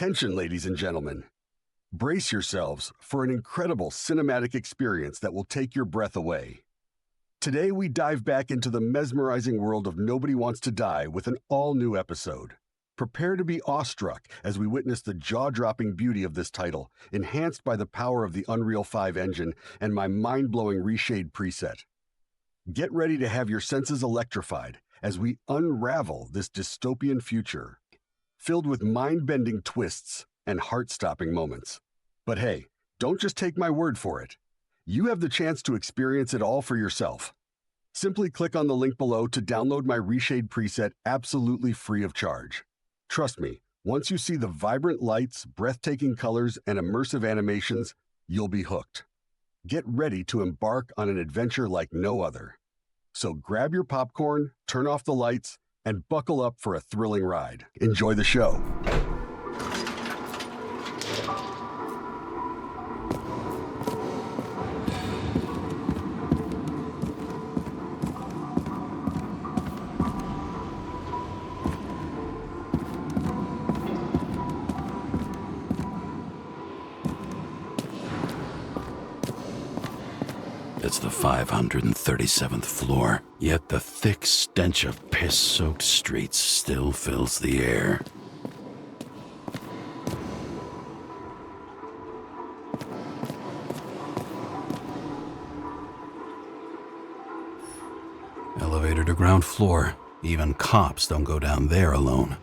Attention, ladies and gentlemen. Brace yourselves for an incredible cinematic experience that will take your breath away. Today, we dive back into the mesmerizing world of Nobody Wants to Die with an all-new episode. Prepare to be awestruck as we witness the jaw-dropping beauty of this title, enhanced by the power of the Unreal 5 engine and my mind-blowing RESHADE preset. Get ready to have your senses electrified as we unravel this dystopian future, filled with mind-bending twists and heart-stopping moments. But hey, don't just take my word for it. You have the chance to experience it all for yourself. Simply click on the link below to download my RESHADE preset absolutely free of charge. Trust me, once you see the vibrant lights, breathtaking colors, and immersive animations, you'll be hooked. Get ready to embark on an adventure like no other. So grab your popcorn, turn off the lights, and buckle up for a thrilling ride. Enjoy the show. It's the 537th floor, yet the thick stench of piss-soaked streets still fills the air. Elevator to ground floor. Even cops don't go down there alone.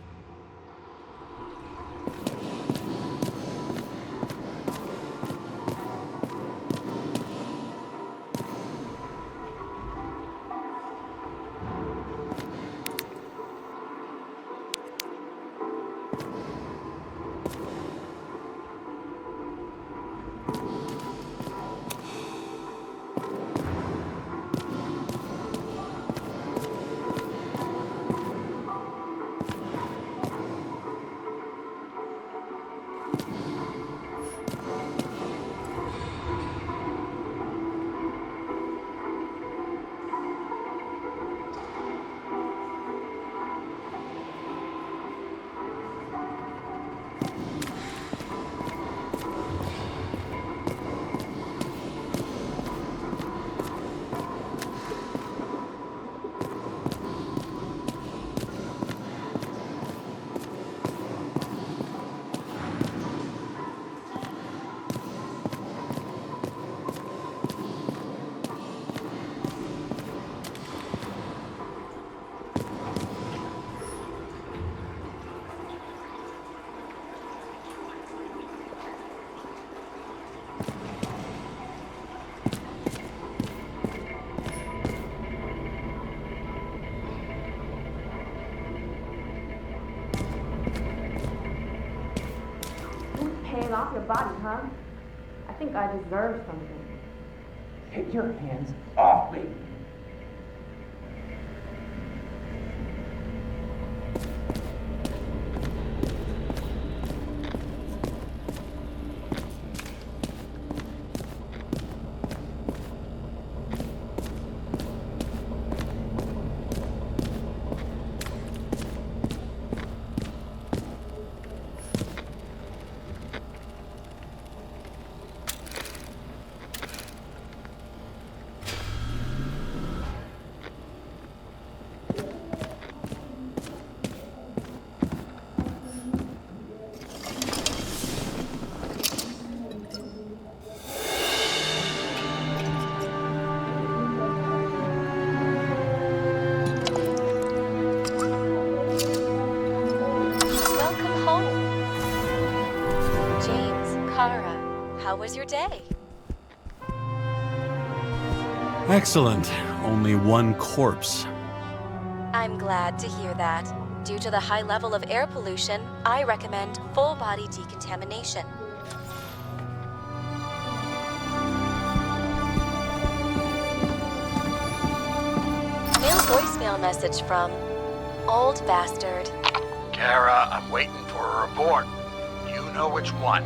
Off your body, huh? I think I deserve something. Take your hands off me. How was your day? Excellent. Only one corpse. I'm glad to hear that. Due to the high level of air pollution, I recommend full-body decontamination. New voicemail message from Old Bastard. Kara, I'm waiting for a report. You know which one.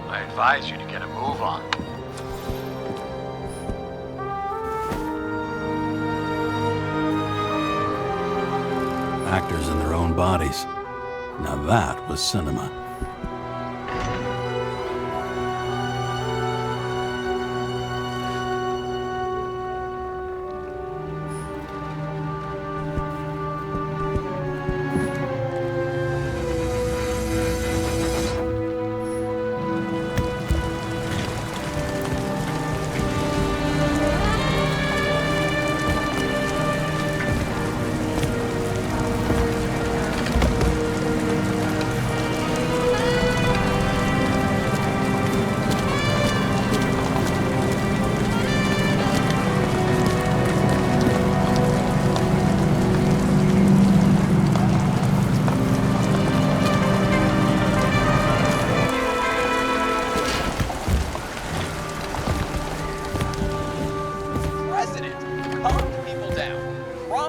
I advise you to get a move on. Actors in their own bodies. Now that was cinema.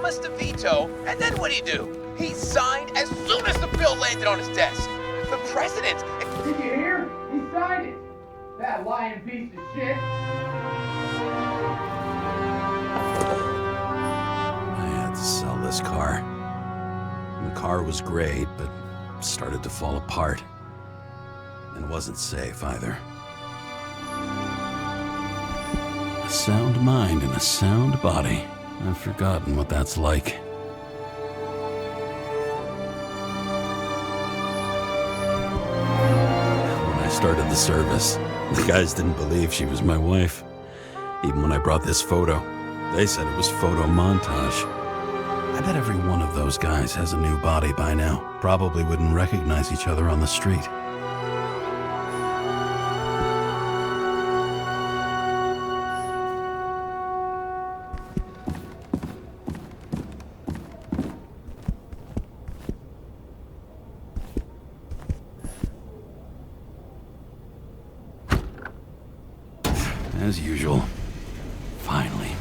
promise to veto, and then what'd he do? He signed as soon as the bill landed on his desk. The president... Did you hear? He signed it. That lying piece of shit. I had to sell this car. The car was great, but started to fall apart. And wasn't safe either. A sound mind and a sound body. I've forgotten what that's like. When I started the service, the guys didn't believe she was my wife. Even when I brought this photo, they said it was photo montage. I bet every one of those guys has a new body by now. Probably wouldn't recognize each other on the street. As usual. Finally.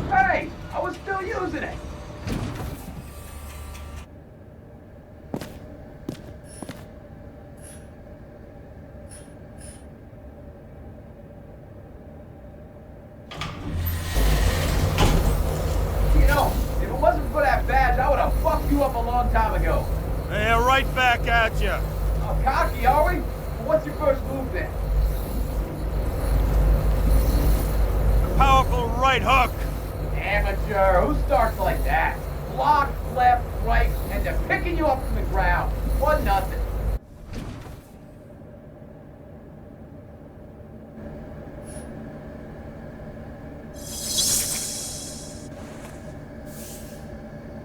Hey, I was still using it. You know, if it wasn't for that badge, I would have fucked you up a long time ago. Yeah, right back at you. Oh, cocky, are we? Well, what's your first move then? Powerful right hook. Amateur, who starts like that? Block, left, right, and they're picking you up from the ground. 1-0.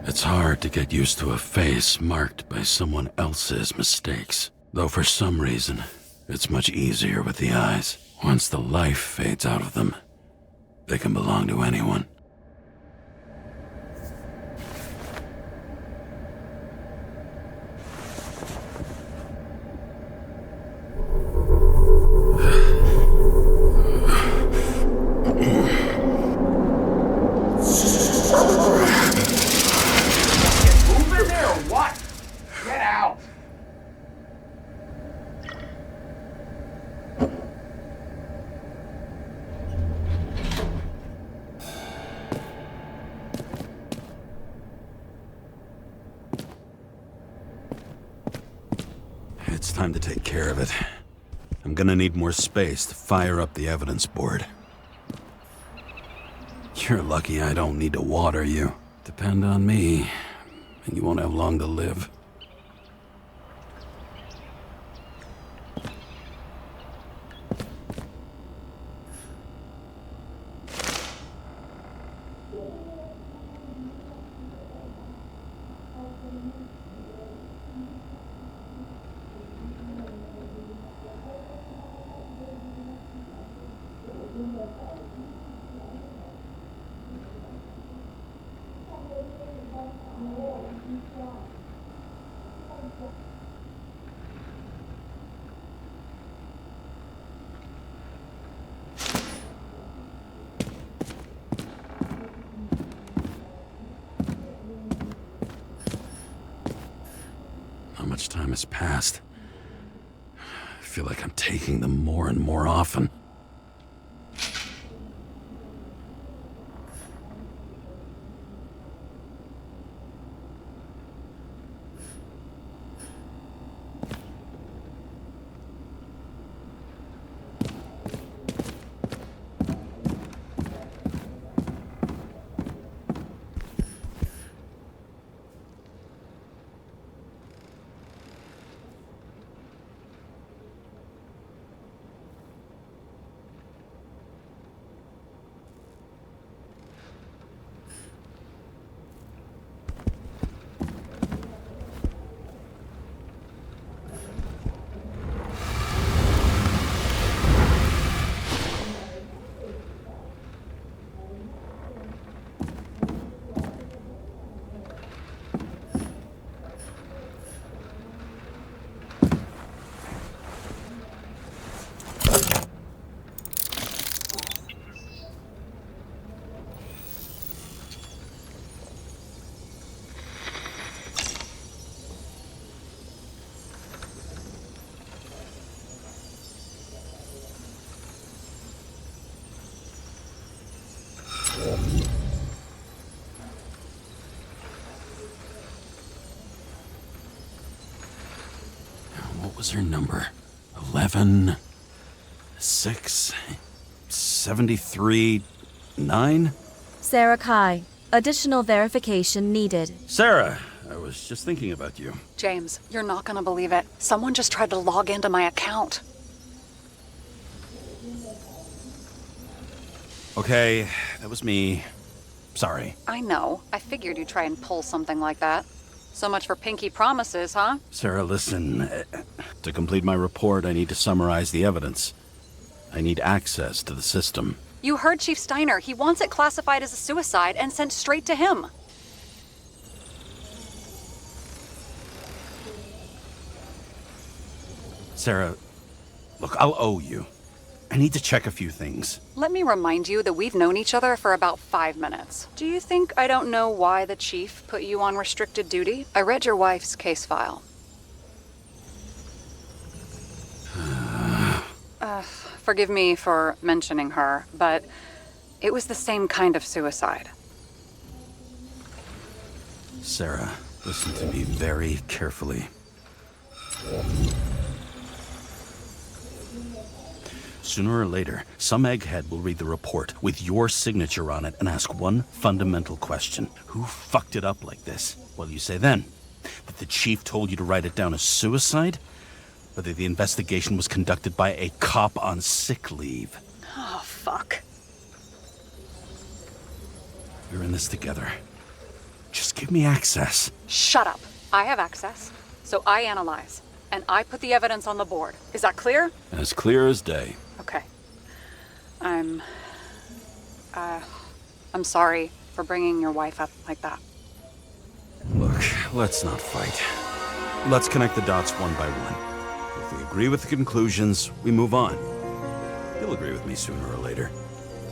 It's hard to get used to a face marked by someone else's mistakes. Though for some reason, it's much easier with the eyes. Once the life fades out of them, they can belong to anyone. Moving there or what? Get out. It's time to take care of it. I'm gonna need more space to fire up the evidence board. You're lucky I don't need to water you. Depend on me, and you won't have long to live. How much time has passed? I feel like I'm taking them more and more often. was her number? 11, 6, 73, 9? Sarah Kai. Additional verification needed. Sarah, I was just thinking about you. James, you're not gonna believe it. Someone just tried to log into my account. Okay, that was me. Sorry. I know. I figured you'd try and pull something like that. So much for pinky promises, huh? Sarah, listen. To complete my report, I need to summarize the evidence. I need access to the system. You heard Chief Steiner. He wants it classified as a suicide and sent straight to him. Sarah, look, I'll owe you. I need to check a few things. Let me remind you that we've known each other for about 5 minutes. Do you think I don't know why the chief put you on restricted duty? I read your wife's case file. Forgive me for mentioning her, but it was the same kind of suicide. Sarah, listen to me very carefully. Sooner or later, some egghead will read the report with your signature on it and ask one fundamental question. Who fucked it up like this? What do you say then? That the chief told you to write it down as suicide? Whether the investigation was conducted by a cop on sick leave? Oh, fuck. We're in this together. Just give me access. Shut up. I have access, so I analyze, and I put the evidence on the board. Is that clear? As clear as day. Okay. I'm sorry for bringing your wife up like that. Look, let's not fight. Let's connect the dots one by one. If we agree with the conclusions, we move on. You'll agree with me sooner or later.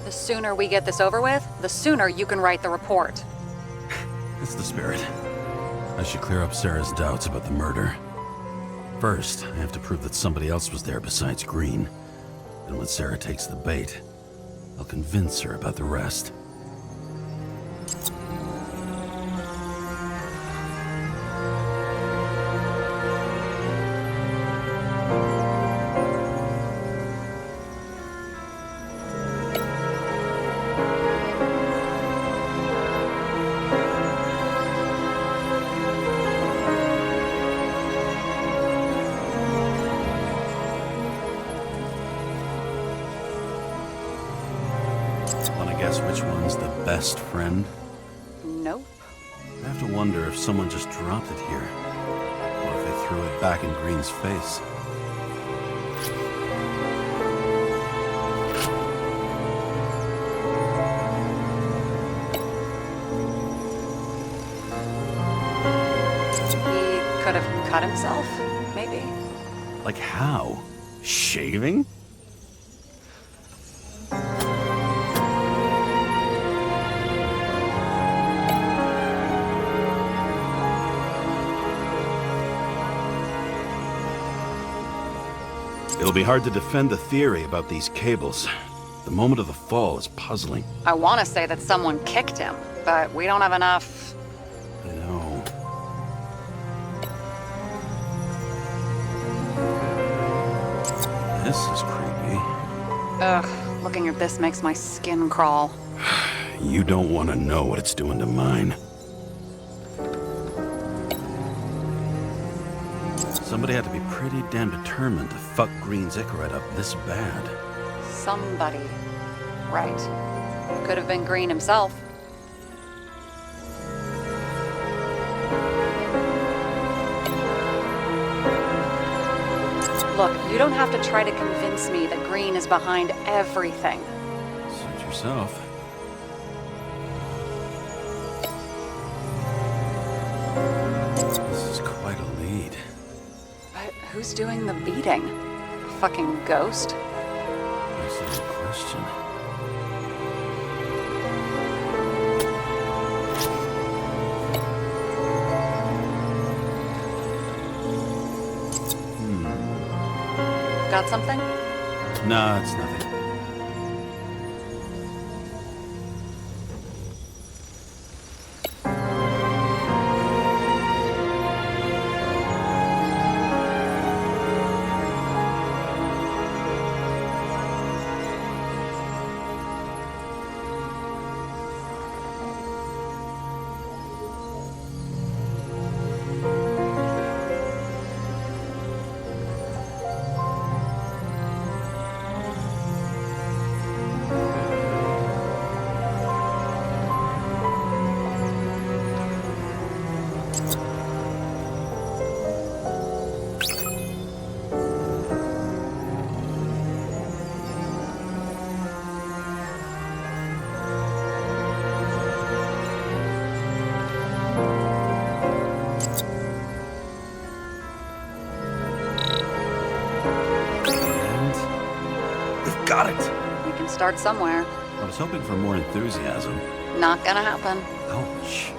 The sooner we get this over with, the sooner you can write the report. That's the spirit. I should clear up Sarah's doubts about the murder. First, I have to prove that somebody else was there besides Green. And when Sarah takes the bait, I'll convince her about the rest. Which one's the best friend? Nope. I have to wonder if someone just dropped it here, or if they threw it back in Green's face. He could have cut himself, maybe. Like how? Shaving? It'll be hard to defend the theory about these cables. The moment of the fall is puzzling. I want to say that someone kicked him, but we don't have enough. I know. This is creepy. Ugh, looking at this makes my skin crawl. You don't want to know what it's doing to mine. Somebody had to be pretty damn determined to fuck Green's Icarus up this bad. Somebody. Right. Could have been Green himself. Look, you don't have to try to convince me that Green is behind everything. Suit yourself. This is quite a lead. But who's doing the beating? A fucking ghost? That's a good question. Got something? No, it's nothing. start somewhere. I was hoping for more enthusiasm. Not gonna happen. Ouch.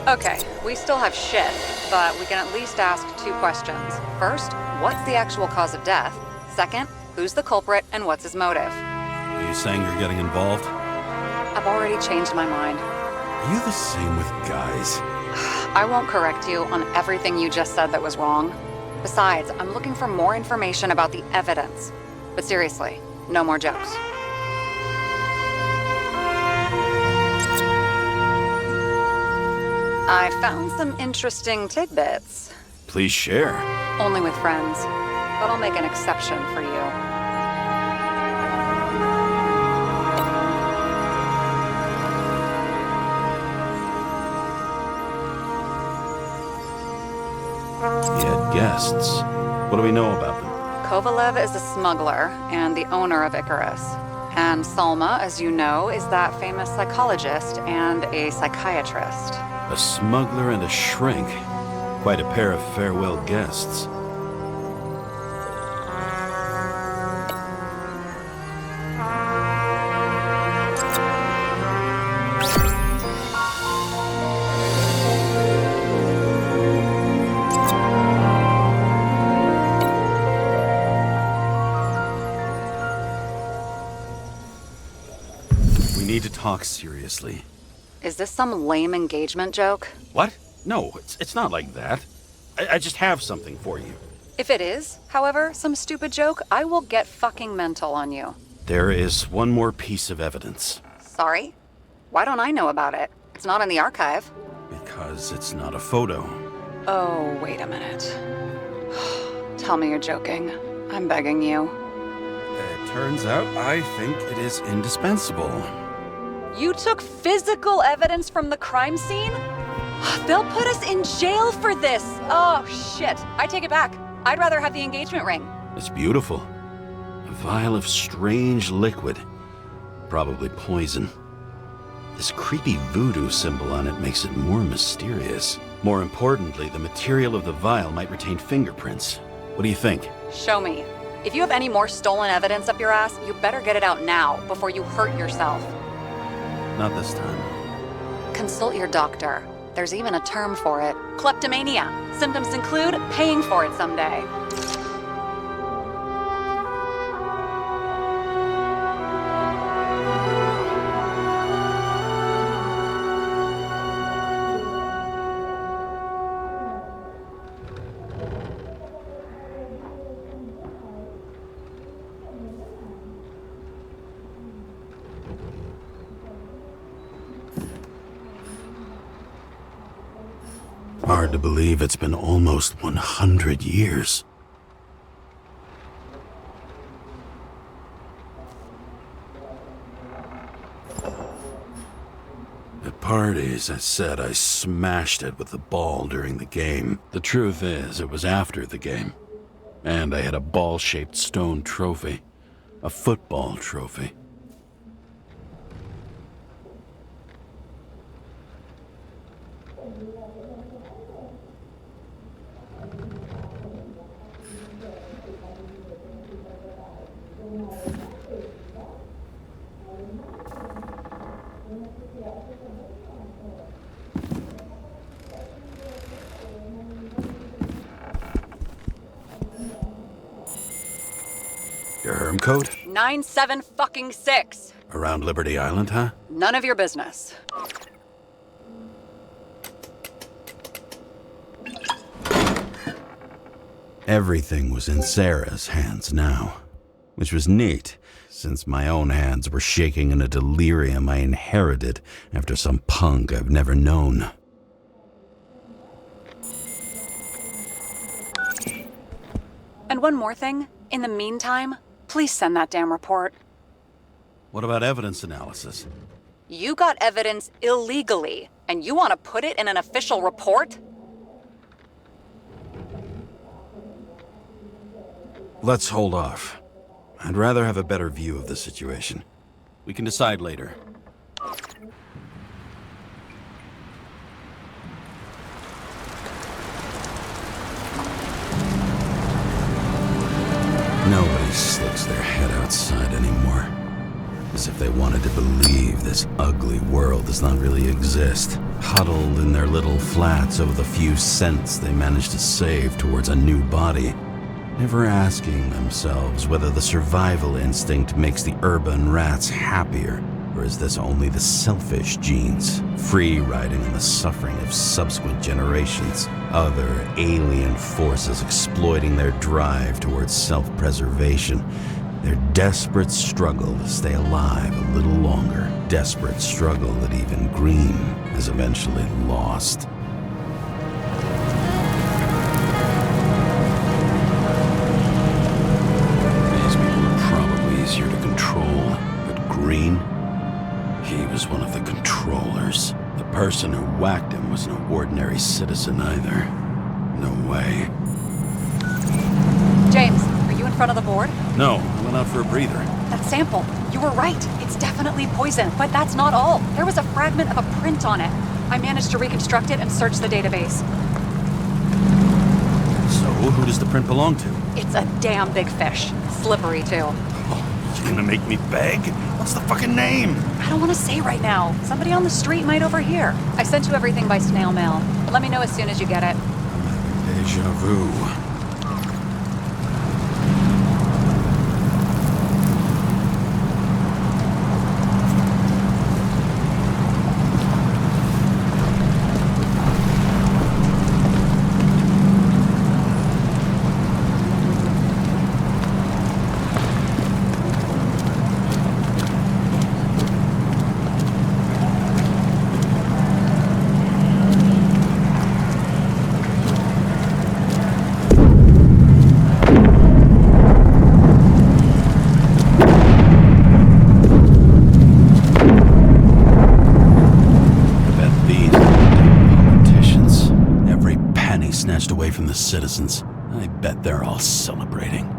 Okay, we still have shit, but we can at least ask 2 questions. First, what's the actual cause of death? Second, who's the culprit and what's his motive? Are you saying you're getting involved? I've already changed my mind. Are you the same with guys? I won't correct you on everything you just said that was wrong. Besides, I'm looking for more information about the evidence. But seriously, no more jokes. I found some interesting tidbits. Please share. Only with friends. But I'll make an exception for you. He had guests. What do we know about them? Kovalev is a smuggler and the owner of Icarus. And Salma, as you know, is that famous psychologist and a psychiatrist. A smuggler and a shrink. Quite a pair of farewell guests. We need to talk seriously. Is this some lame engagement joke? What? No, it's not like that. I just have something for you. If it is, however, some stupid joke, I will get fucking mental on you. There is one more piece of evidence. Sorry? Why don't I know about it? It's not in the archive. Because it's not a photo. Oh, wait a minute. Tell me you're joking. I'm begging you. It turns out I think it is indispensable. You took physical evidence from the crime scene? They'll put us in jail for this. Oh, shit. I take it back. I'd rather have the engagement ring. It's beautiful. A vial of strange liquid. Probably poison. This creepy voodoo symbol on it makes it more mysterious. More importantly, the material of the vial might retain fingerprints. What do you think? Show me. If you have any more stolen evidence up your ass, you better get it out now before you hurt yourself. Not this time. Consult your doctor. There's even a term for it. Kleptomania. Symptoms include paying for it someday. Hard to believe it's been almost 100 years. At parties, I said I smashed it with the ball during the game. The truth is, it was after the game. And I had a ball-shaped stone trophy. A football trophy. Your herm code? 97-fucking-6. Around Liberty Island, huh? None of your business. Everything was in Sarah's hands now, which was neat, since my own hands were shaking in a delirium I inherited after some punk I've never known. And one more thing. In the meantime, please send that damn report. What about evidence analysis? You got evidence illegally, and you want to put it in an official report? Let's hold off. I'd rather have a better view of the situation. We can decide later. Nobody slicks raise their head outside anymore. As if they wanted to believe this ugly world does not really exist. Huddled in their little flats over the few cents they managed to save towards a new body. Never asking themselves whether the survival instinct makes the urban rats happier, or is this only the selfish genes, free riding on the suffering of subsequent generations, other alien forces exploiting their drive towards self-preservation, their desperate struggle to stay alive a little longer, desperate struggle that even Green has eventually lost. These people are probably easier to control, but Green? He was one of the controllers. The person who whacked him was no ordinary citizen either. No way. James, are you in front of the board? No, I went out for a breather. That sample, you were right. It's definitely poison, but that's not all. There was a fragment of a print on it. I managed to reconstruct it and search the database. So, who does the print belong to? It's a damn big fish. Slippery, too. Oh, you're gonna make me beg? What's the fucking name? I don't want to say right now. Somebody on the street might overhear. I sent you everything by snail mail. Let me know as soon as you get it. Deja vu. Away from the citizens. I bet they're all celebrating.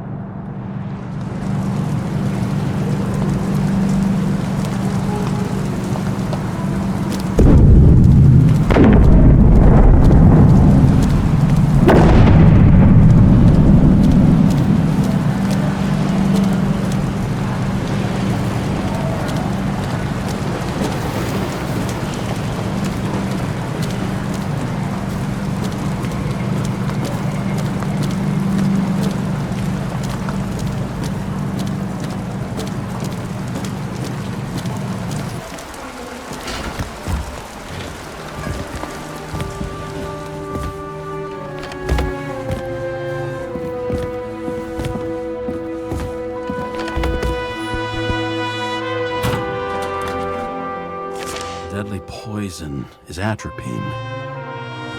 Deadly poison is atropine.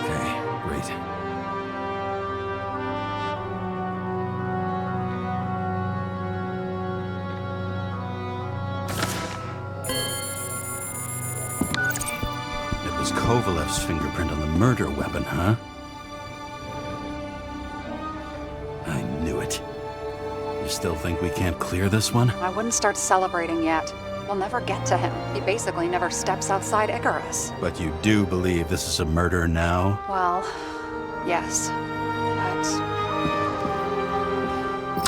Okay, great. It was Kovalev's fingerprint on the murder weapon, huh? I knew it. You still think we can't clear this one? I wouldn't start celebrating yet. We'll never get to him. He basically never steps outside Icarus. But you do believe this is a murder now? Well, yes. But...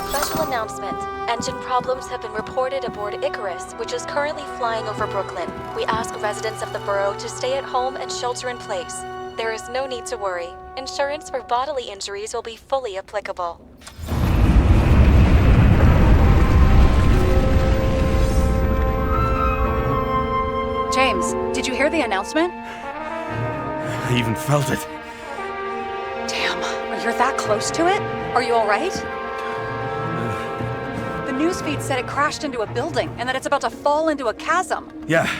Special announcement. Engine problems have been reported aboard Icarus, which is currently flying over Brooklyn. We ask residents of the borough to stay at home and shelter in place. There is no need to worry. Insurance for bodily injuries will be fully applicable. James, did you hear the announcement? I even felt it. Damn, you're that close to it? Are you all right? The newsfeed said it crashed into a building and that it's about to fall into a chasm. Yeah.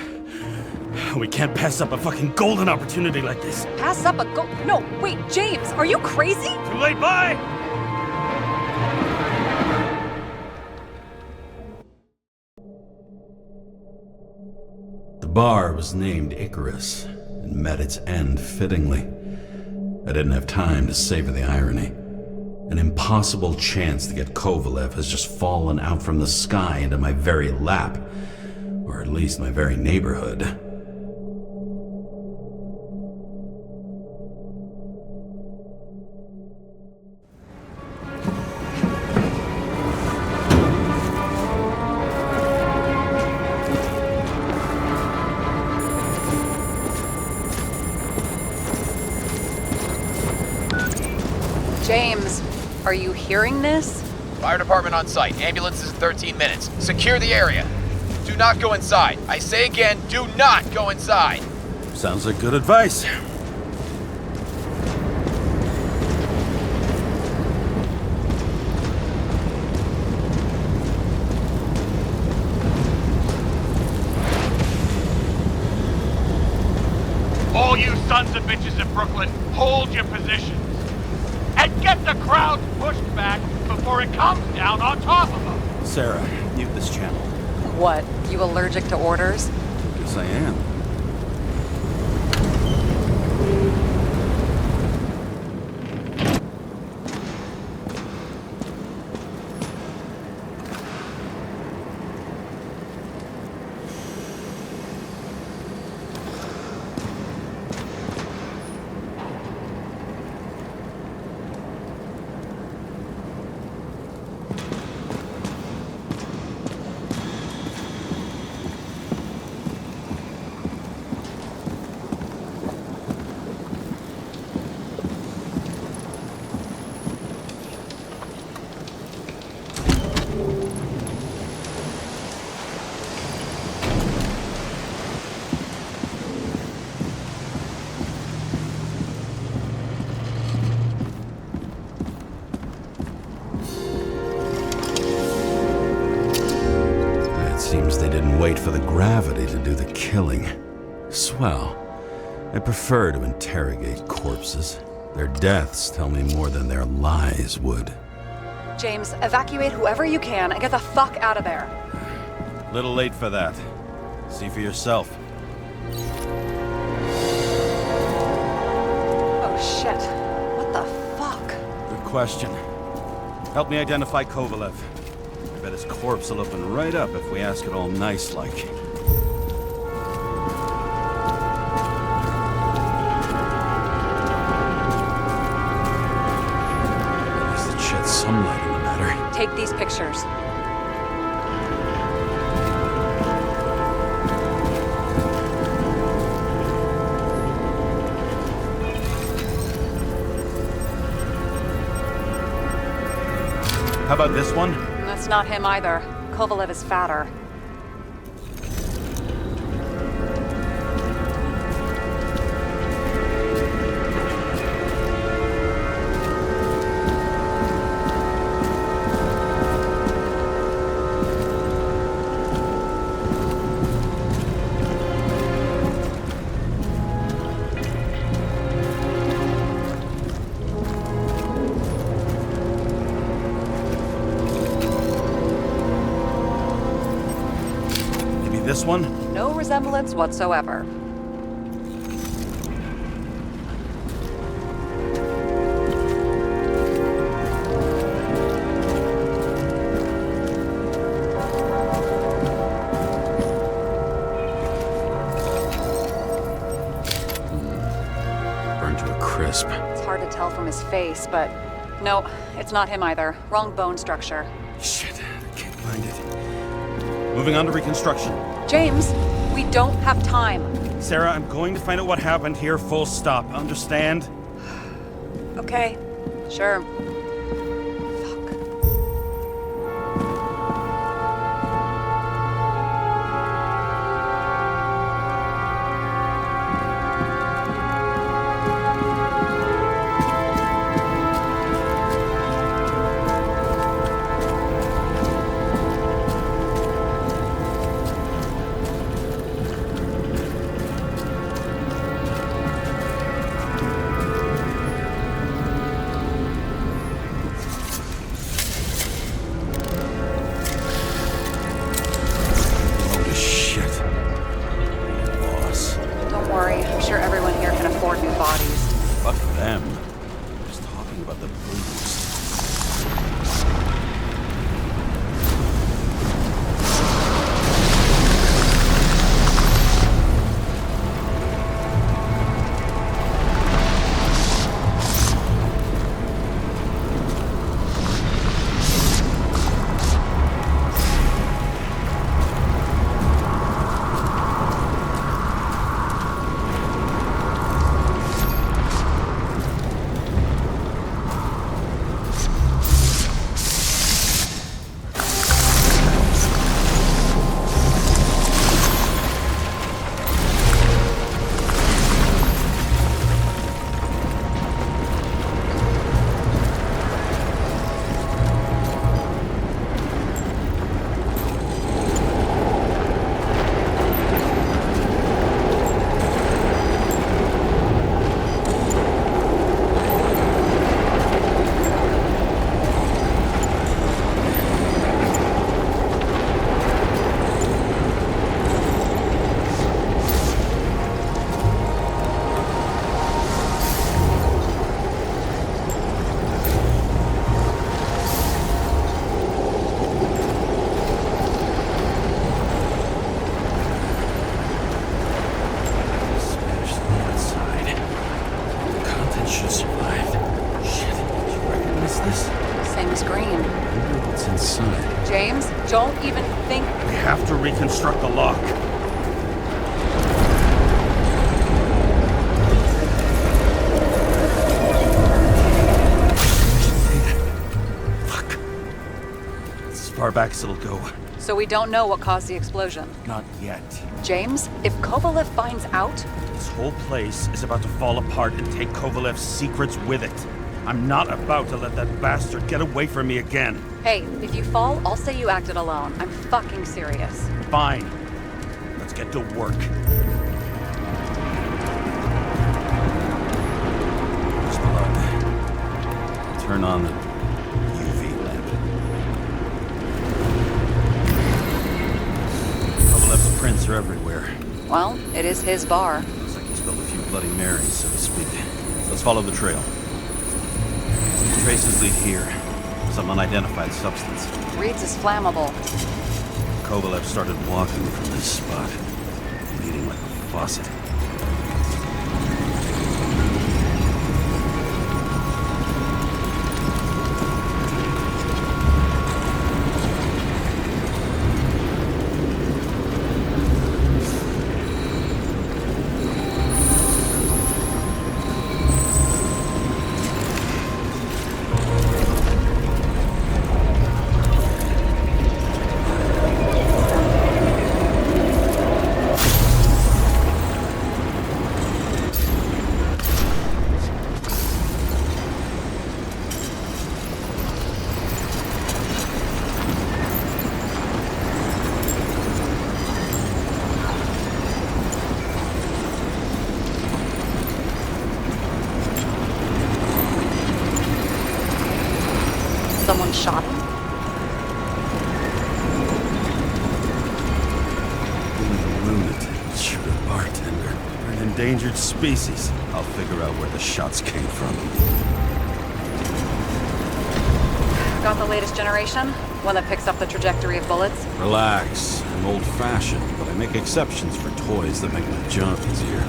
We can't pass up a fucking golden opportunity like this. Pass up a No, wait, James, are you crazy? Too late, bye! The bar was named Icarus and met its end fittingly. I didn't have time to savor the irony. An impossible chance to get Kovalev has just fallen out from the sky into my very lap, or at least my very neighborhood. James, are you hearing this? Fire department on site. Ambulances in 13 minutes. Secure the area. Do not go inside. I say again, do not go inside. Sounds like good advice. All you sons of bitches in Brooklyn, hold your positions. And get the crowd pushed back before it comes down on top of them. Sarah, mute this channel. What, you allergic to orders? Guess I am. Seems they didn't wait for the gravity to do the killing. Swell. I prefer to interrogate corpses. Their deaths tell me more than their lies would. James, evacuate whoever you can and get the fuck out of there. Little late for that. See for yourself. Oh shit. What the fuck? Good question. Help me identify Kovalev. I bet his corpse will open right up if we ask it all nice-like. At least it sheds some light on the matter. Take these pictures. How about this one? That's not him either. Kovalev is fatter. This one? No resemblance whatsoever. Burned to a crisp. It's hard to tell from his face, but no, it's not him either. Wrong bone structure. Shit, I can't find it. Moving on to reconstruction. James, we don't have time. Sarah, I'm going to find out what happened here, full stop. Understand? Okay, sure. reconstruct the lock. Fuck. It's as far back as it'll go. So we don't know what caused the explosion. Not yet. James, if Kovalev finds out... This whole place is about to fall apart and take Kovalev's secrets with it. I'm not about to let that bastard get away from me again. Hey, if you fall, I'll say you acted alone. I'm fucking serious. Fine. Let's get to work. There's blood. Turn on the UV lamp. Kovalev's prints are everywhere. Well, it is his bar. Looks like he spilled a few Bloody Marys, so to speak. Let's follow the trail. Traces lead here. Some unidentified substance. Reads is flammable. Kovalev started walking from this spot, bleeding like a faucet. Someone shot him? Lunatic, shoot a bartender. We're an endangered species. I'll figure out where the shots came from. Got the latest generation? One that picks up the trajectory of bullets? Relax. I'm old-fashioned, but I make exceptions for toys that make my job easier.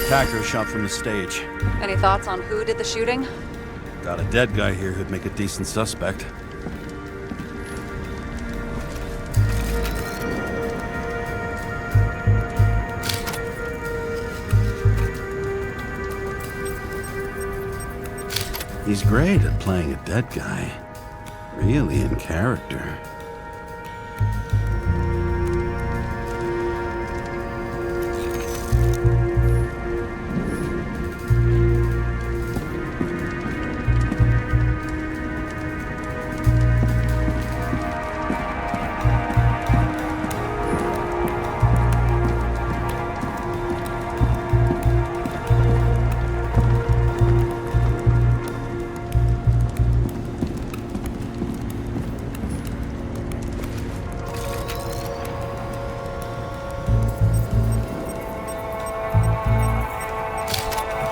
Attacker shot from the stage. Any thoughts on who did the shooting? Got a dead guy here who'd make a decent suspect. He's great at playing a dead guy. Really in character.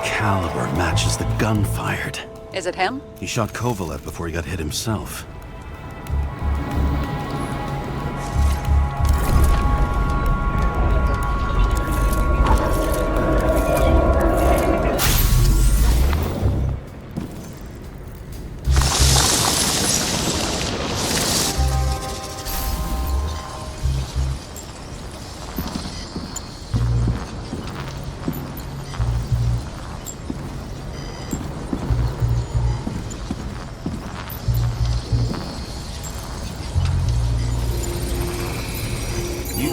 Caliber matches the gun fired. Is it him? He shot Kovalev before he got hit himself.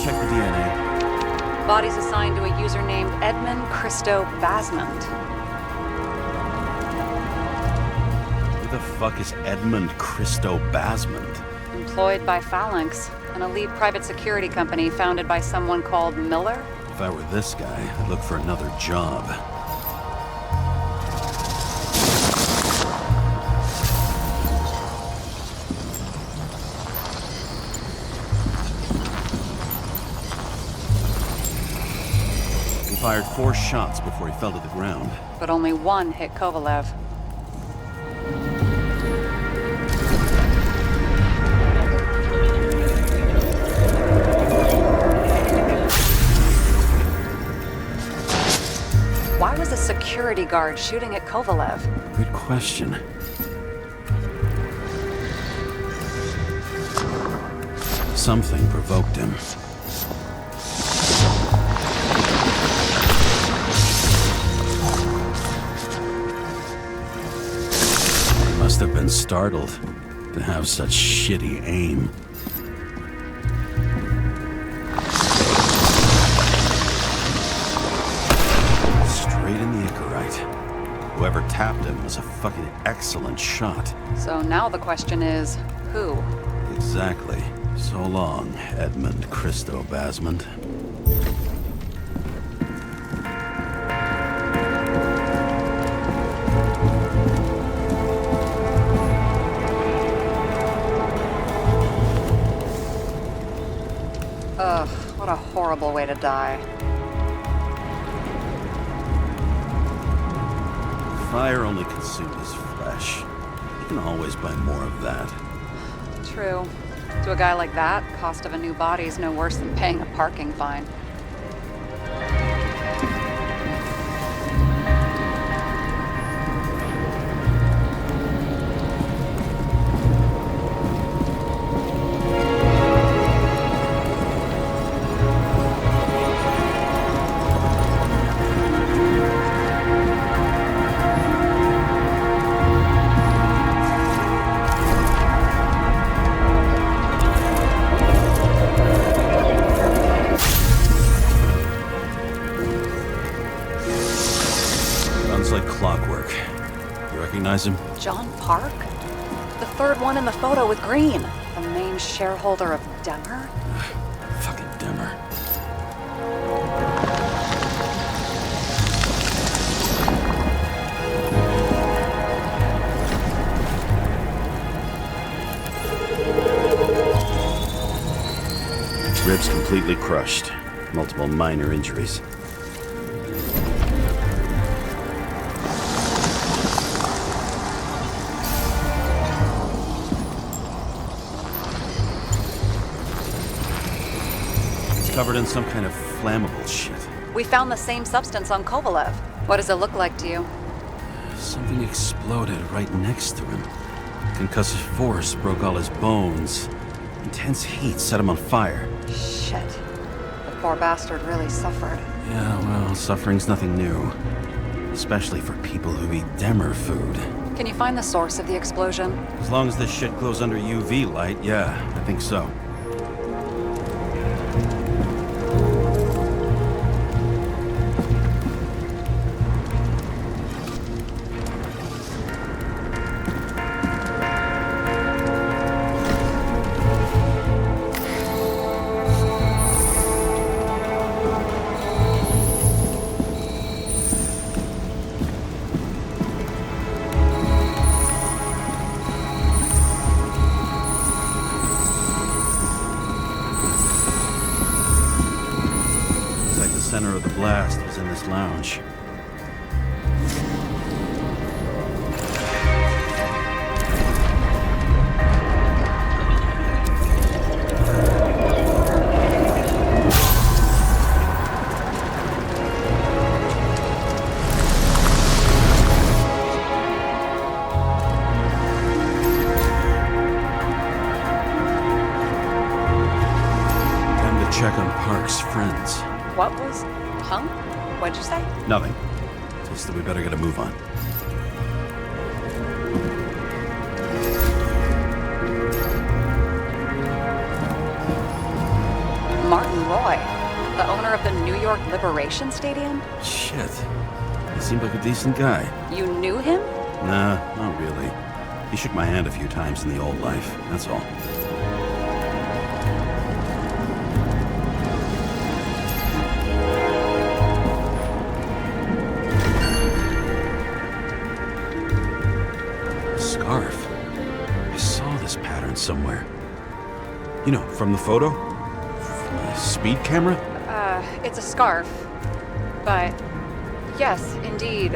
Check the DNA. Body's assigned to a user named Edmund Christo Basmond. Who the fuck is Edmund Christo Basmond? Employed by Phalanx. A an elite private security company founded by someone called Miller. If I were this guy, I'd look for another job. He fired 4 shots before he fell to the ground. But only one hit Kovalev. Why was a security guard shooting at Kovalev? Good question. Something provoked him. He must have been startled to have such shitty aim. Whoever tapped him was a fucking excellent shot. So now the question is, who? Exactly. So long, Edmund Christo Basmond. Ugh, what a horrible way to die. Fire only consumed his flesh. You can always buy more of that. True. To a guy like that, cost of a new body is no worse than paying a parking fine. Him? John Park? The third one in the photo with Green. The main shareholder of Demmer? Fucking Demmer. Ribs completely crushed. Multiple minor injuries. Covered in some kind of flammable shit. We found the same substance on Kovalev. What does it look like to you? Something exploded right next to him. Concussive force broke all his bones. Intense heat set him on fire. Shit. The poor bastard really suffered. Yeah, well, suffering's nothing new. Especially for people who eat Demmer food. Can you find the source of the explosion? As long as this shit glows under UV light, yeah, I think so. Center of the blast was in this lounge. Time to check on Park's friends. What was... Huh? What'd you say? Nothing. Just that we better get a move on. Martin Roy, the owner of the New York Liberation Stadium? Shit. He seemed like a decent guy. You knew him? Nah, not really. He shook my hand a few times in the old life, that's all. You know, from the photo? From the speed camera? It's a scarf. But, yes, indeed.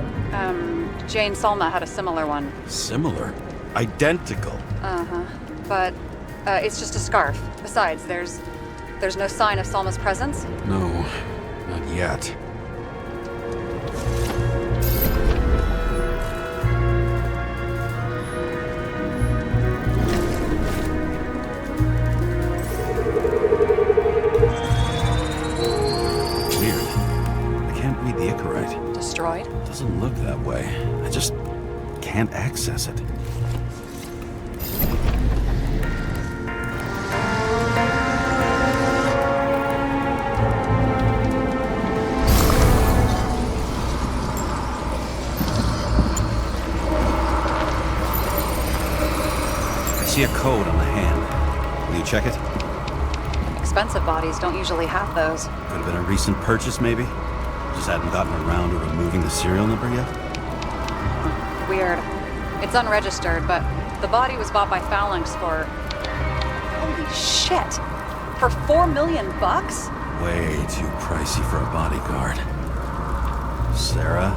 Jane Salma had a similar one. Similar? Identical? Uh-huh. But, it's just a scarf. Besides, there's no sign of Salma's presence? No, not yet. Destroyed? Doesn't look that way. I just can't access it. I see a code on the hand. Will you check it? Expensive bodies don't usually have those. Could have been a recent purchase, maybe? Just hadn't gotten around to removing the serial number yet? Weird. It's unregistered, but the body was bought by Phalanx for... Holy shit! For $4 million bucks? Way too pricey for a bodyguard. Sarah,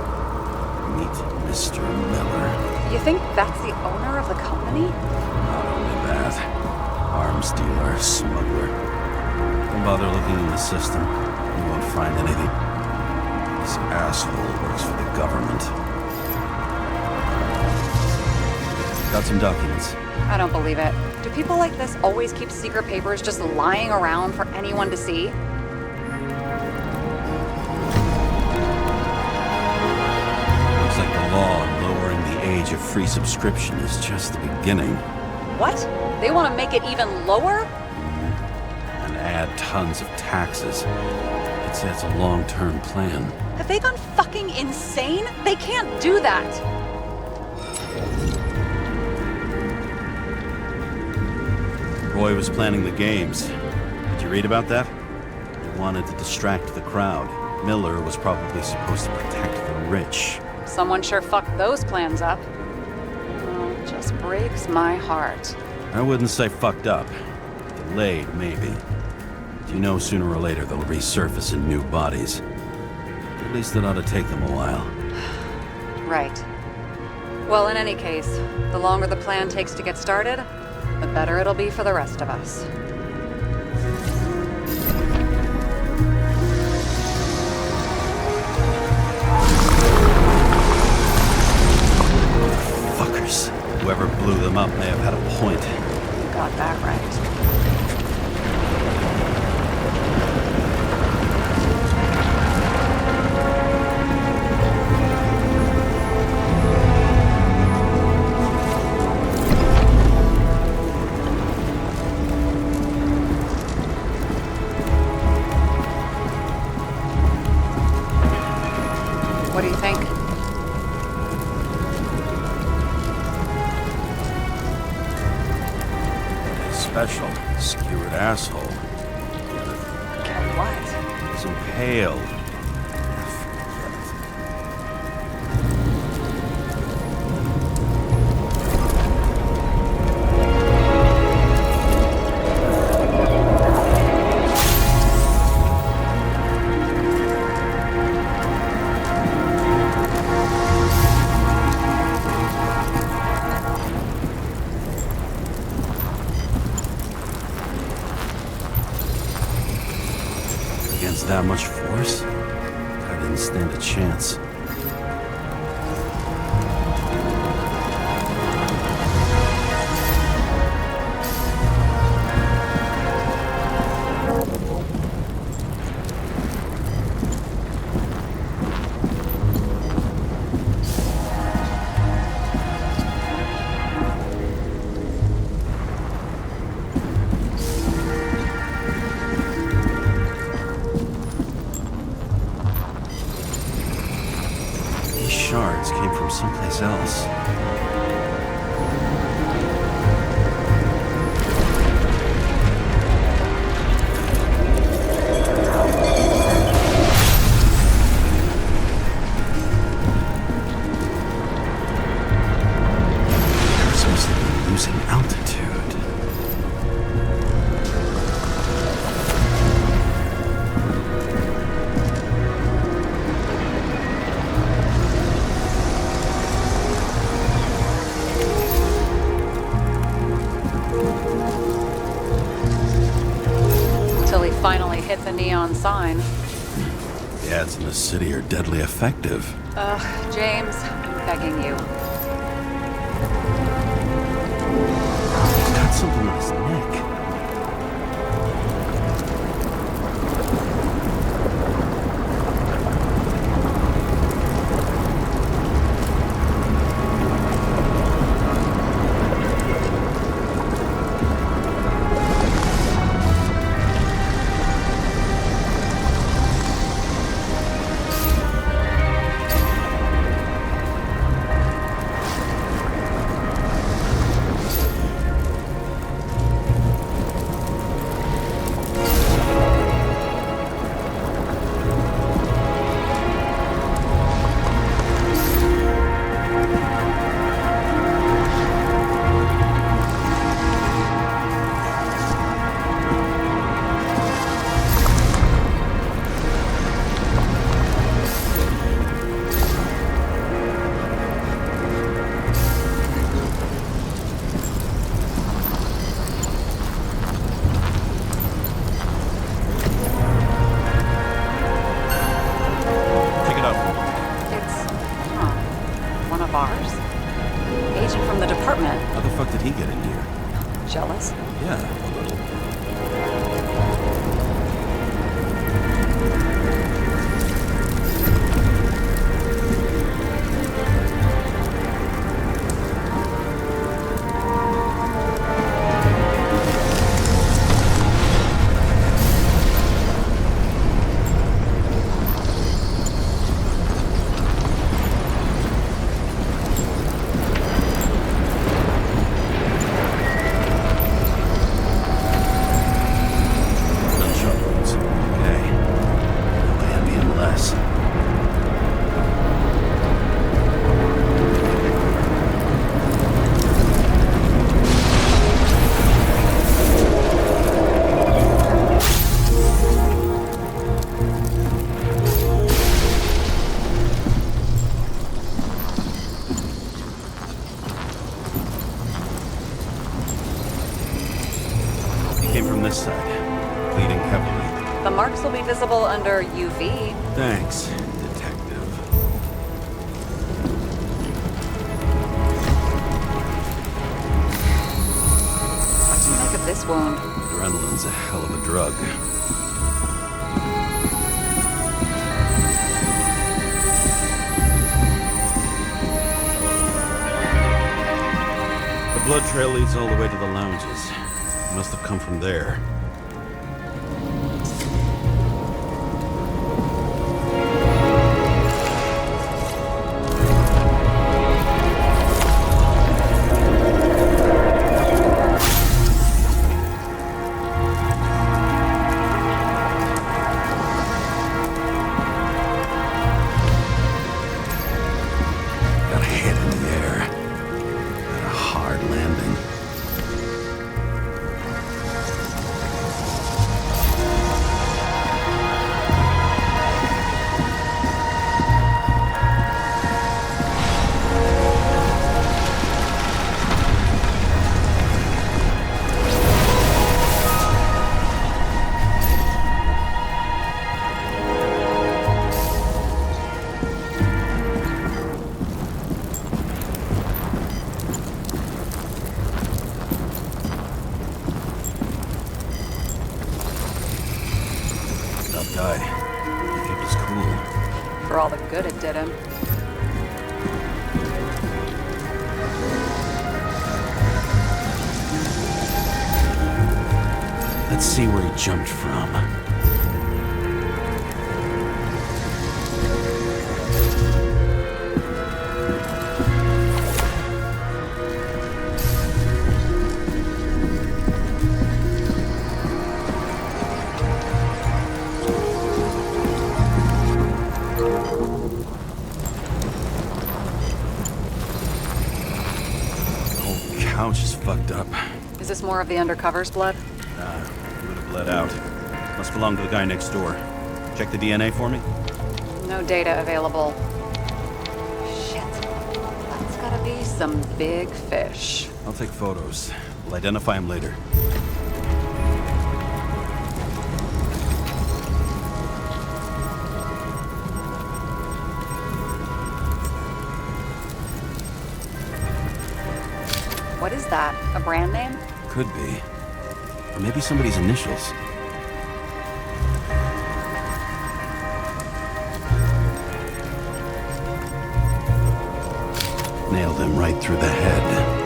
meet Mr. Miller. You think that's the owner of the company? Not only that. Arms dealer, smuggler. Don't bother looking in the system. You won't find anything. This asshole works for the government. Got some documents. I don't believe it. Do people like this always keep secret papers just lying around for anyone to see? Looks like the law lowering the age of free subscription is just the beginning. What? They want to make it even lower? And add tons of taxes. It's a long-term plan. Have they gone fucking insane? They can't do that! Roy was planning the games. Did you read about that? He wanted to distract the crowd. Miller was probably supposed to protect the rich. Someone sure fucked those plans up. Oh, it just breaks my heart. I wouldn't say fucked up. Delayed, maybe. You know sooner or later they'll resurface in new bodies. At least it ought to take them a while. Right. Well, in any case, the longer the plan takes to get started, the better it'll be for the rest of us. Fuckers. Whoever blew them up may have had a point. You got that right. What do you think? Special. Skewered asshole. Okay, what? He's impaled. That much force? I didn't stand a chance. Shards came from someplace else. They're supposed to be losing altitude. finally hit the neon sign. The ads in the city are deadly effective. Ugh, James, I'm begging you. He's got something on his neck. Jealous? Yeah, a little. This side, bleeding heavily. The marks will be visible under UV. Thanks, detective. What do you make of this wound? Adrenaline's a hell of a drug. The blood trail leads all the way to the lounges. Must have come from there. Got a head in the air. Got a hard landing. Guy. He kept us cool. For all the good it did him. Let's see where he jumped from. Couch is fucked up. Is this more of the undercover's blood? Nah, he would have bled out. Must belong to the guy next door. Check the DNA for me? No data available. Shit. That's gotta be some big fish. I'll take photos. We'll identify him later. that? A brand name? Could be. Or maybe somebody's initials. Nailed him right through the head.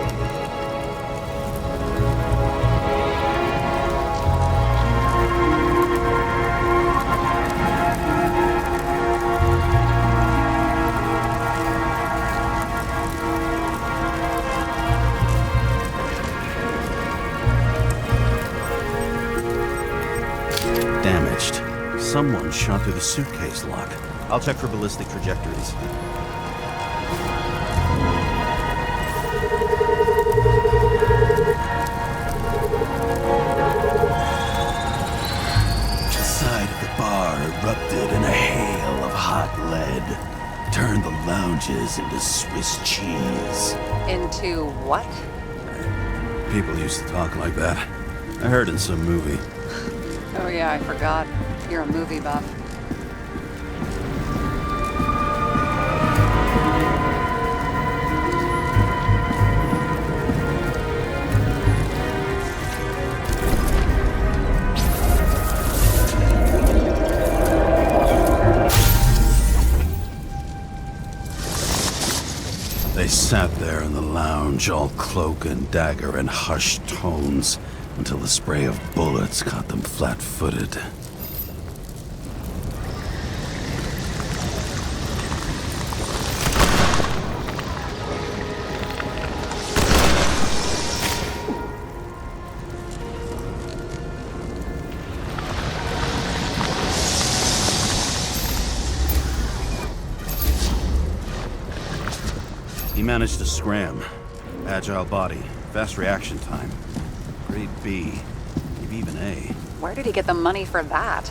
Damaged. Someone shot through the suitcase lock. I'll check for ballistic trajectories. The side of the bar erupted in a hail of hot lead. Turned the lounges into Swiss cheese. Into what? People used to talk like that. I heard in some movie. Oh yeah, I forgot. You're a movie buff. They sat there in the lounge, all cloak and dagger and hushed tones, until the spray of bullets caught them flat-footed. He managed to scram. Agile body, fast reaction time. Grade B, maybe even A. Where did he get the money for that?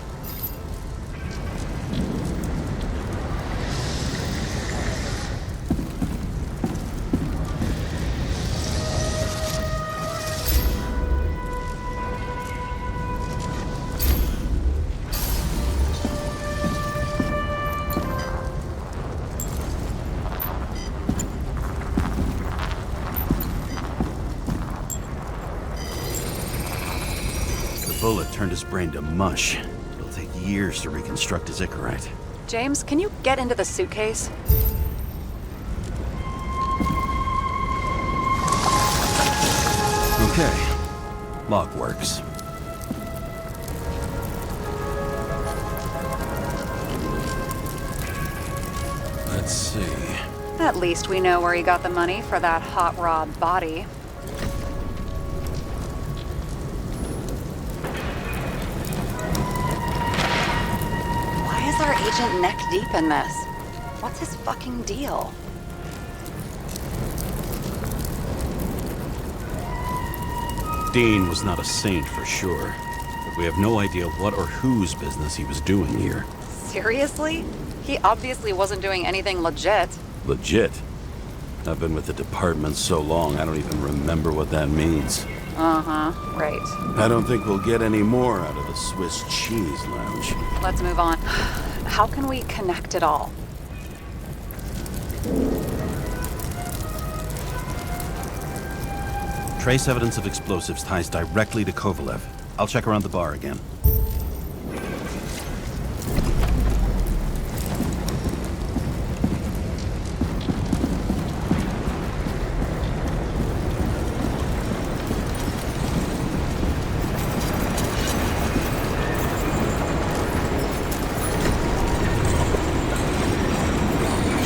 The bullet turned his brain to mush. It'll take years to reconstruct his Icarite. James, can you get into the suitcase? Okay. Lock works. Let's see. At least we know where he got the money for that hot rod body. Why is our agent neck deep in this? What's his fucking deal? Dean was not a saint for sure, but we have no idea what or whose business he was doing here. Seriously? He obviously wasn't doing anything legit. Legit? I've been with the department so long, I don't even remember what that means. Uh-huh, right. I don't think we'll get any more out of the Swiss cheese lounge. Let's move on. How can we connect it all? Trace evidence of explosives ties directly to Kovalev. I'll check around the bar again.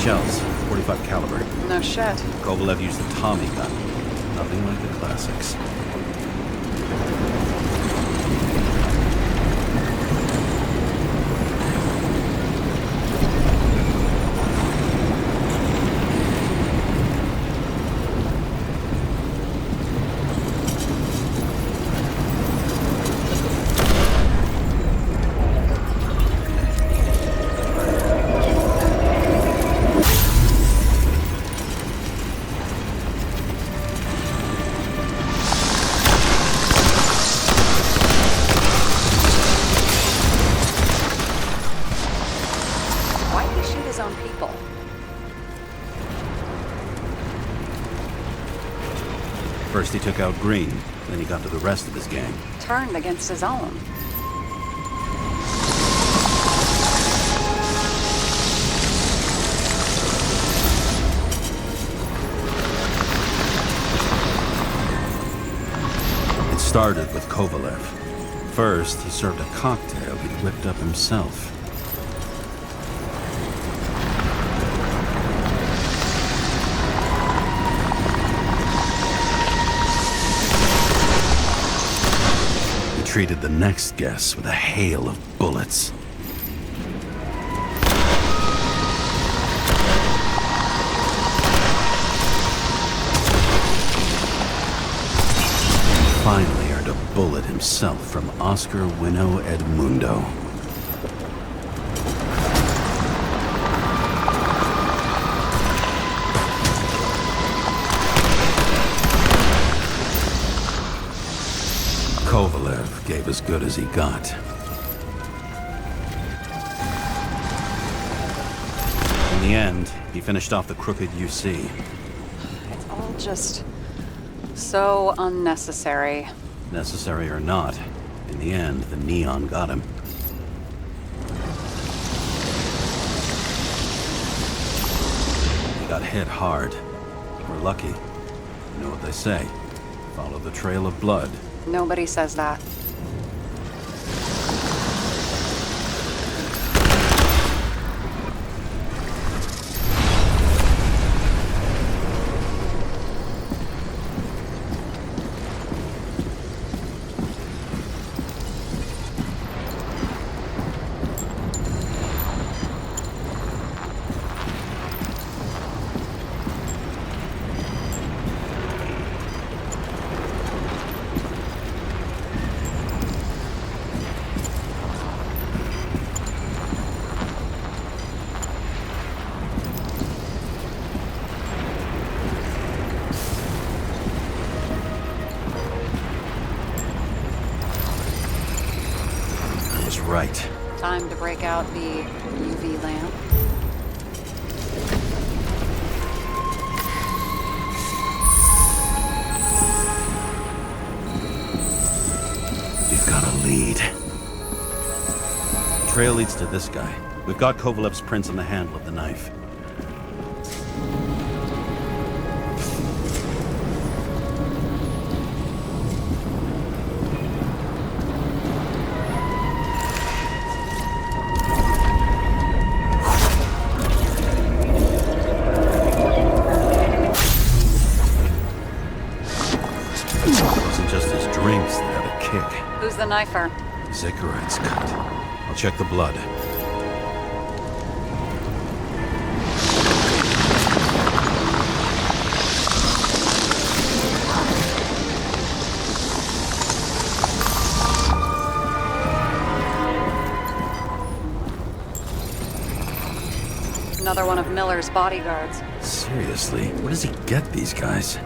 Shells, 45 caliber. No shit. Kovalev used the Tommy gun. Nothing like the classics. First he took out Green, then he got to the rest of his gang. Turned against his own. It started with Kovalev. First, he served a cocktail he'd whipped up himself. Treated the next guest with a hail of bullets. Finally earned a bullet himself from Oscar Wino Edmundo. Kovalev gave as good as he got. In the end, he finished off the crooked UC. It's all just so unnecessary. Necessary or not, in the end, the neon got him. He got hit hard. We're lucky. You know what they say. Follow the trail of blood. Nobody says that. Right. Time to break out the UV lamp. We've got a lead. Trail leads to this guy. We've got Kovalev's prints on the handle of the knife. Who's the knifer? Zechariah's cut. I'll check the blood. Another one of Miller's bodyguards. Seriously, where does he get these guys?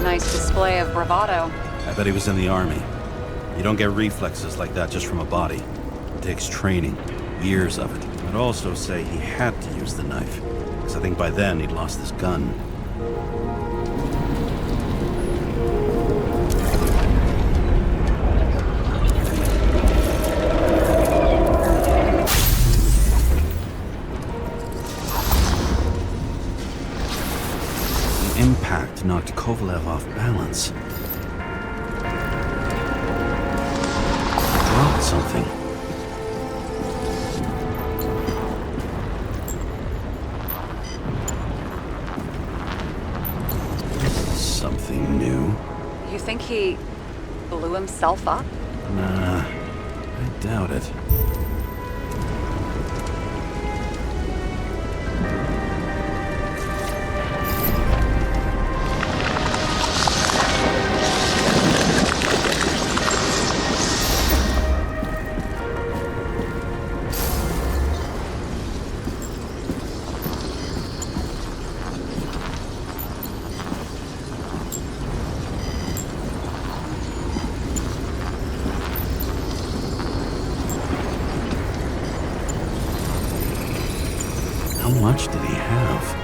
Nice display of bravado. I bet he was in the army. You don't get reflexes like that just from a body. It takes training, years of it. I'd also say he had to use the knife, because I think by then he'd lost his gun. Impact knocked Kovalev off balance. Dropped something. Something new. You think he blew himself up? Nah, I doubt it. much did he have?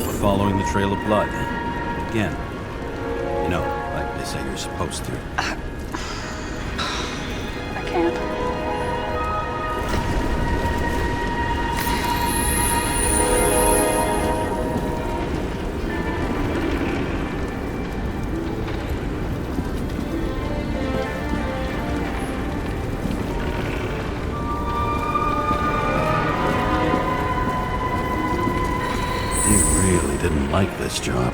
We're following the trail of blood. Again. You know, like they say you're supposed to. I can't. Didn't like this job.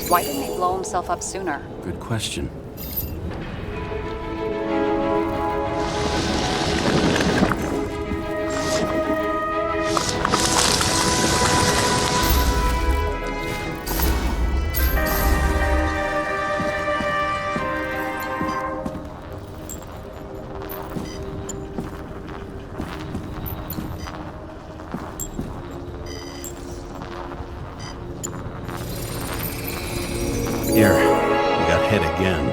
Why didn't he blow himself up sooner? Good question. Here, we got hit again.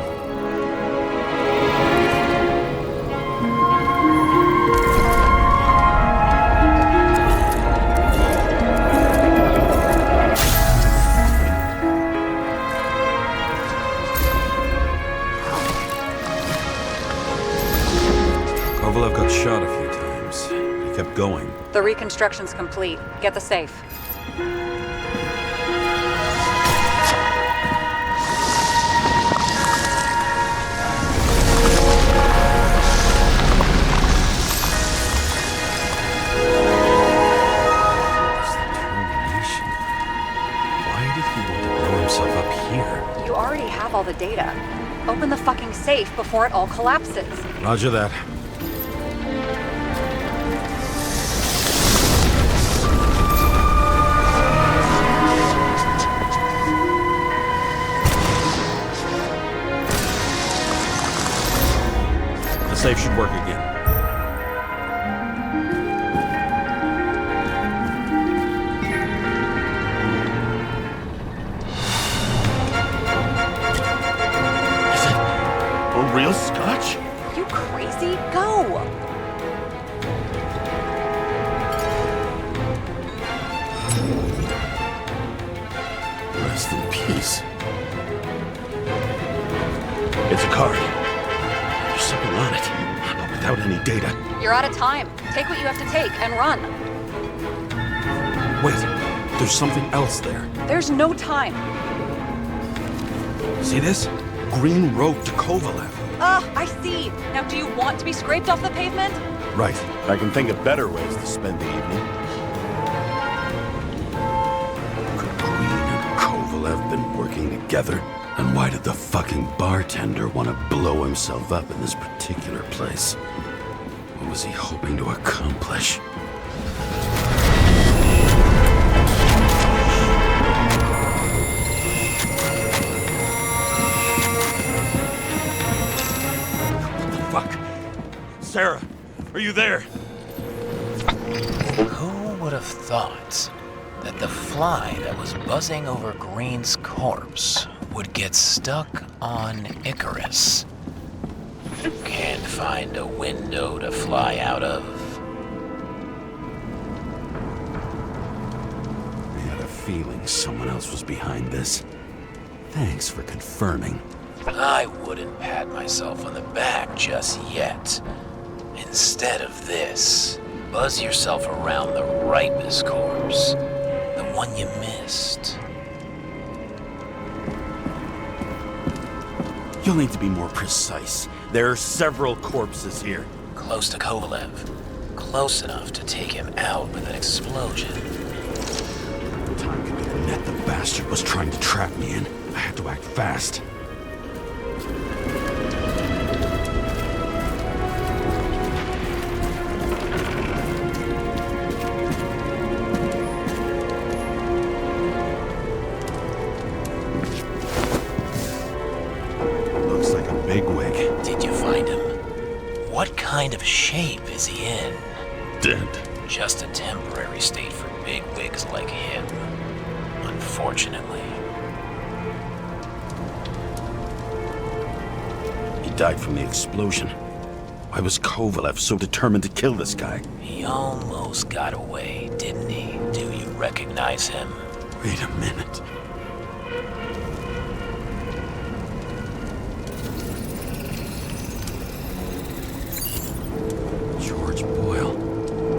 Kovalev got shot a few times. He kept going. The reconstruction's complete. Get the safe. You already have all the data. Open the fucking safe before it all collapses. Roger that. The safe should work again. Real scotch? You crazy? Go! Rest in peace. It's a card. There's something on it, but without any data. You're out of time. Take what you have to take and run. Wait, there's something else there. There's no time. See this? Green road to Kovalev. I see. Now, do you want to be scraped off the pavement? Right. I can think of better ways to spend the evening. Could Green and Kovalev been working together? And why did the fucking bartender want to blow himself up in this particular place? What was he hoping to accomplish? Sarah, are you there? Who would have thought that the fly that was buzzing over Green's corpse would get stuck on Icarus? Can't find a window to fly out of. I had a feeling someone else was behind this. Thanks for confirming. I wouldn't pat myself on the back just yet. Instead of this, buzz yourself around the ripest corpse, the one you missed. You'll need to be more precise. There are several corpses here. Close to Kovalev. Close enough to take him out with an explosion. Time could be the net the bastard was trying to trap me in. I had to act fast. Looks like a bigwig. Did you find him? What kind of shape is he in? Dead. Just a temporary state for bigwigs like him, unfortunately. He died from the explosion. Why was Kovalev so determined to kill this guy? He almost got away, didn't he? Do you recognize him? Wait a minute.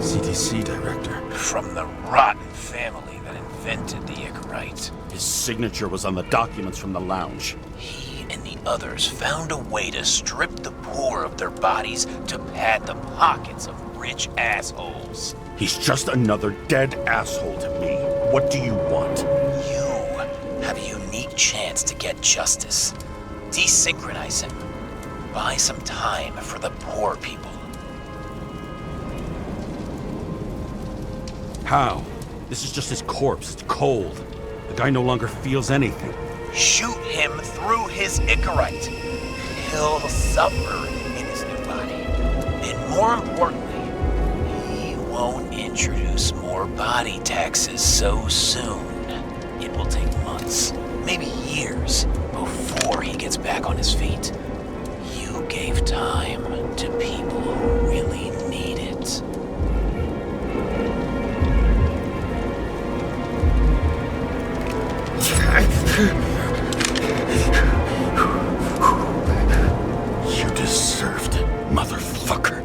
CDC director. From the rotten family that invented the Icarite. His signature was on the documents from the lounge. He and the others found a way to strip the poor of their bodies to pad the pockets of rich assholes. He's just another dead asshole to me. What do you want? You have a unique chance to get justice. Desynchronize him. Buy some time for the poor people. How? This is just his corpse. It's cold. The guy no longer feels anything. Shoot him through his Icarite. He'll suffer in his new body. And more importantly, he won't introduce more body taxes so soon. It will take months, maybe years, before he gets back on his feet. You gave time to people who really need it. You deserved it, motherfucker.